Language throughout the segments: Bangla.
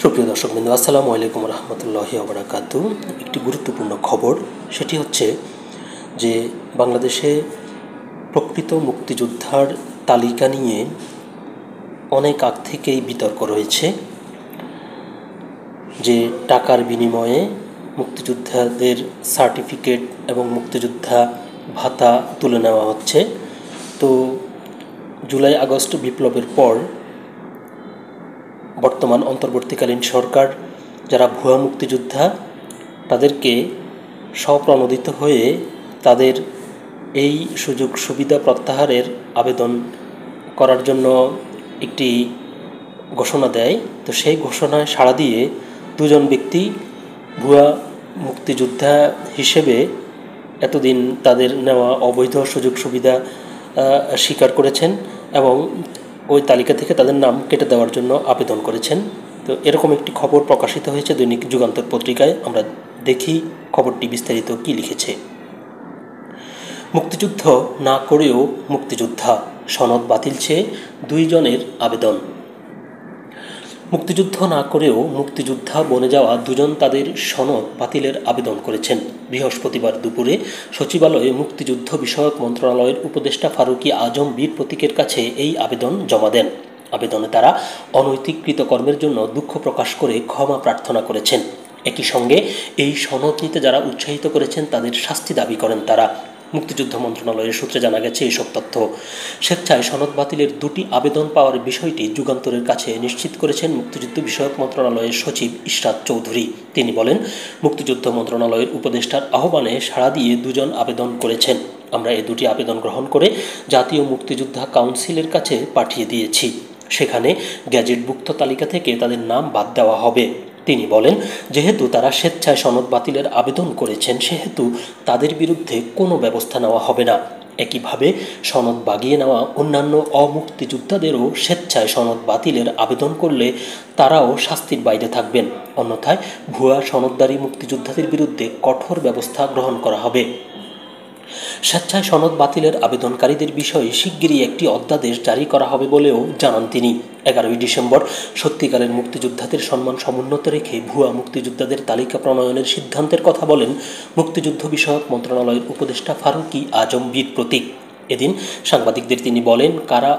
সুপ্রিয় দর্শকবৃন্দ, আসসালামু আলাইকুম রহমতুল্লাহি ওয়া বারাকাতুহু। একটি গুরুত্বপূর্ণ খবর, সেটি হচ্ছে যে বাংলাদেশে প্রকৃত মুক্তিযোদ্ধার তালিকা নিয়ে অনেক আগ থেকেই বিতর্ক রয়েছে, যে টাকার বিনিময়ে মুক্তিযোদ্ধাদের সার্টিফিকেট এবং মুক্তিযোদ্ধা ভাতা তুলে নেওয়া হচ্ছে। তো জুলাই আগস্ট বিপ্লবের পর বর্তমান অন্তর্বর্তীকালীন সরকার যারা ভুয়া মুক্তিযোদ্ধা তাদেরকে স্বপ্রণোদিত হয়ে তাদের এই সুযোগ সুবিধা প্রত্যাহারের আবেদন করার জন্য একটি ঘোষণা দেয়। তো সেই ঘোষণায় সাড়া দিয়ে দুজন ব্যক্তি ভুয়া মুক্তিযোদ্ধা হিসেবে এতদিন তাদের নেওয়া অবৈধ সুযোগ সুবিধা স্বীকার করেছেন এবং ওই তালিকা থেকে তাদের নাম কেটে দেওয়ার জন্য আবেদন করেছেন। তো এরকম একটি খবর প্রকাশিত হয়েছে দৈনিক যুগান্তর পত্রিকায়। আমরা দেখি খবরটি বিস্তারিত কী লিখেছে। মুক্তিযুদ্ধ না করেও মুক্তিযোদ্ধা, সনদ বাতিল চেয়ে দুইজনের আবেদন। মুক্তিযুদ্ধ না করেও মুক্তিযোদ্ধা বনে যাওয়া দুজন তাদের সনদ বাতিলের আবেদন করেছেন। বৃহস্পতিবার দুপুরে সচিবালয়ে মুক্তিযুদ্ধ বিষয়ক মন্ত্রণালয়ের উপদেষ্টা ফারুকী আজম বীর প্রতীকের কাছে এই আবেদন জমা দেন। আবেদনে তারা অনৈতিক কৃতকর্মের জন্য দুঃখ প্রকাশ করে ক্ষমা প্রার্থনা করেছেন। একই সঙ্গে এই সনদ নিতে যারা উৎসাহিত করেছেন তাদের শাস্তি দাবি করেন তারা। মুক্তিযুদ্ধ মন্ত্রণালয়ের সূত্রে জানা গেছে এইসব তথ্য। স্বেচ্ছায় সনদ বাতিলের দুটি আবেদন পাওয়ার বিষয়টি যুগান্তরের কাছে নিশ্চিত করেছেন মুক্তিযুদ্ধ বিষয়ক মন্ত্রণালয়ের সচিব ইশরাত চৌধুরী। তিনি বলেন, মুক্তিযুদ্ধ মন্ত্রণালয়ের উপদেষ্টার আহ্বানে সাড়া দিয়ে দুজন আবেদন করেছেন। আমরা এই দুটি আবেদন গ্রহণ করে জাতীয় মুক্তিযোদ্ধা কাউন্সিলের কাছে পাঠিয়ে দিয়েছি। সেখানে গ্যাজেটভুক্ত তালিকা থেকে তাদের নাম বাদ দেওয়া হবে। তিনি বলেন, যেহেতু তারা স্বেচ্ছায় সনদ বাতিলের আবেদন করেছেন সেহেতু তাদের বিরুদ্ধে কোনো ব্যবস্থা নেওয়া হবে না। একইভাবে সনদ বাগিয়ে নেওয়া অন্যান্য অমুক্তিযোদ্ধাদেরও স্বেচ্ছায় সনদ বাতিলের আবেদন করলে তারাও শাস্তির বাইরে থাকবেন। অন্যথায় ভুয়া সনদদারী মুক্তিযোদ্ধাদের বিরুদ্ধে কঠোর ব্যবস্থা গ্রহণ করা হবে। স্বেচ্ছায় সনদ বাতিলের আবেদনকারীদের বিষয়ে শিগগিরই একটি অধ্যাদেশ জারি করা হবে বলেও জানান তিনি। 11ই ডিসেম্বর সত্যিকারের মুক্তিযোদ্ধাদের সম্মান সমুন্নত রেখে ভুয়া মুক্তিযোদ্ধাদের তালিকা প্রণয়নের সিদ্ধান্তের কথা বলেন মুক্তিযুদ্ধ বিষয়ক মন্ত্রণালয়ের উপদেষ্টা ফারুকী আজম বীর প্রতীক। এদিন সাংবাদিকদের তিনি বলেন, কারা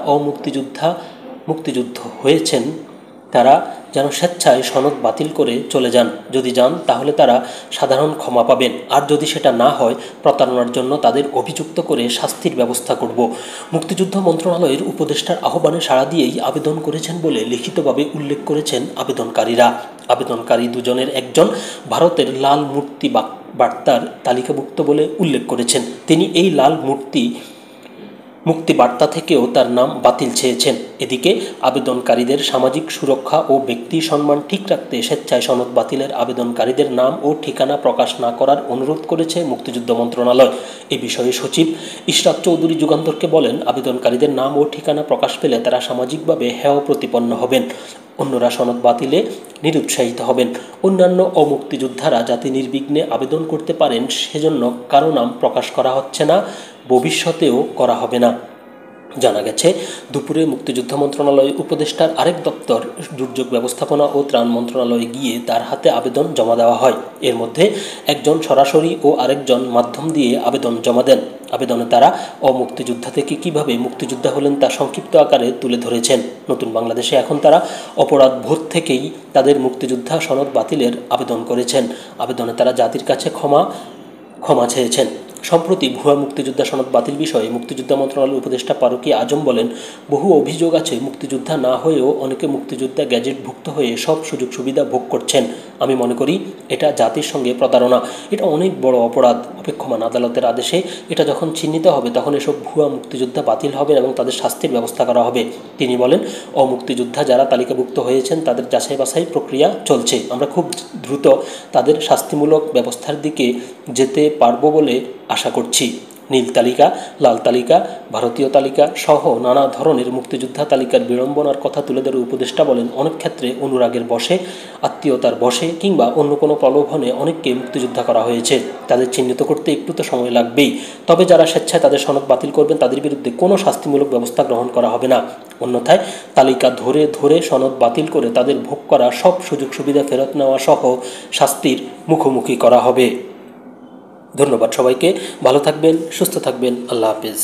মুক্তিযুদ্ধ হয়েছেন তারা যেন স্বেচ্ছায় সনদ বাতিল করে চলে যান। যদি যান তাহলে তারা সাধারণ ক্ষমা পাবেন, আর যদি সেটা না হয় প্রতারণার জন্য তাদের অভিযুক্ত করে শাস্তির ব্যবস্থা করব। মুক্তিযুদ্ধ মন্ত্রণালয়ের উপদেষ্টার আহ্বানে সাড়া দিয়েই আবেদন করেছেন বলে লিখিতভাবে উল্লেখ করেছেন আবেদনকারীরা। আবেদনকারী দুজনের একজন ভারতের লাল মূর্তি বার্তার তালিকাভুক্ত বলে উল্লেখ করেছেন। তিনি এই লাল মুক্তি বার্তা থেকেও তার নাম বাতিল চেয়েছেন। এদিকে আবেদনকারীদের সামাজিক সুরক্ষা ও ব্যক্তি সম্মান ঠিক রাখতে স্বেচ্ছায় সনদ বাতিলের আবেদনকারীদের নাম ও ঠিকানা প্রকাশ না করার অনুরোধ করেছে মুক্তিযুদ্ধ মন্ত্রণালয়। এ বিষয়ে সচিব ইশরাত চৌধুরী যুগান্তরকে বলেন, আবেদনকারীদের নাম ও ঠিকানা প্রকাশ পেলে তারা সামাজিকভাবে হেয় প্রতিপন্ন হবেন। অন্যরা সনদ বাতিলে নিরুৎসাহিত হবেন। অন্যান্য অমুক্তিযোদ্ধারা যাতে নির্বিঘ্নে আবেদন করতে পারেন সেজন্য কারো নাম প্রকাশ করা হচ্ছে না, ভবিষ্যতেও করা হবে না। জানা গেছে, দুপুরে মুক্তিযুদ্ধ মন্ত্রণালয়ের উপদেষ্টার আরেক দপ্তর দুর্যোগ ব্যবস্থাপনা ও ত্রাণ মন্ত্রণালয়ে গিয়ে তার হাতে আবেদন জমা দেওয়া হয়। এর মধ্যে একজন সরাসরি ও আরেকজন মাধ্যম দিয়ে আবেদন জমা দেন। আবেদনে তারা অমুক্তিযোদ্ধা থেকে কিভাবে মুক্তিযোদ্ধা হলেন তা সংক্ষিপ্ত আকারে তুলে ধরেছেন। নতুন বাংলাদেশে এখন তারা অপরাধ বোধ থেকেই তাদের মুক্তিযোদ্ধা সনদ বাতিলের আবেদন করেছেন। আবেদনে তারা জাতির কাছে ক্ষমা চেয়েছেন। সম্প্রতি ভুয়া মুক্তিযোদ্ধা সনদ বাতিল বিষয়ে মুক্তিযোদ্ধা মন্ত্রণালয়ের উপদেষ্টা ফারুকী আজম বলেন, বহু অভিযোগ আছে মুক্তিযোদ্ধা না হয়েও অনেকে মুক্তিযোদ্ধা গ্যাজেটভুক্ত হয়ে সব সুযোগ সুবিধা ভোগ করছেন। আমি মনে করি এটা জাতির সঙ্গে প্রতারণা। এটা অনেক বড় অপরাধ। অপেক্ষমান আদালতের আদেশে এটা যখন চিহ্নিত হবে তখন এসব ভুয়া মুক্তিযোদ্ধা বাতিল হবে এবং তাদের শাস্তির ব্যবস্থা করা হবে। তিনি বলেন, অমুক্তিযোদ্ধা যারা তালিকাভুক্ত হয়েছেন তাদের যাচাই বাছাই প্রক্রিয়া চলছে। আমরা খুব দ্রুত তাদের শাস্তিমূলক ব্যবস্থার দিকে যেতে পারবো বলে আশা করছি। নীল তালিকা, লাল তালিকা, ভারতীয় তালিকা সহ নানা ধরনের মুক্তিযোদ্ধা তালিকার বিড়ম্বনার কথা তুলে ধরে উপদেষ্টা বলেন, অনেক ক্ষেত্রে অনুরাগের বশে, আত্মীয়তার বশে কিংবা অন্য কোনো প্রলোভনে অনেককে মুক্তিযোদ্ধা করা হয়েছে। তাদের চিহ্নিত করতে একটু তো সময় লাগবেই। তবে যারা স্বেচ্ছায় তাদের সনদ বাতিল করবেন তাদের বিরুদ্ধে কোনো শাস্তিমূলক ব্যবস্থা গ্রহণ করা হবে না। অন্যথায় তালিকা ধরে ধরে সনদ বাতিল করে তাদের ভোগ করা সব সুযোগ সুবিধা ফেরত নেওয়া সহ শাস্তির মুখোমুখি করা হবে। ধন্যবাদ সবাইকে। ভালো থাকবেন, সুস্থ থাকবেন। আল্লাহ হাফেজ।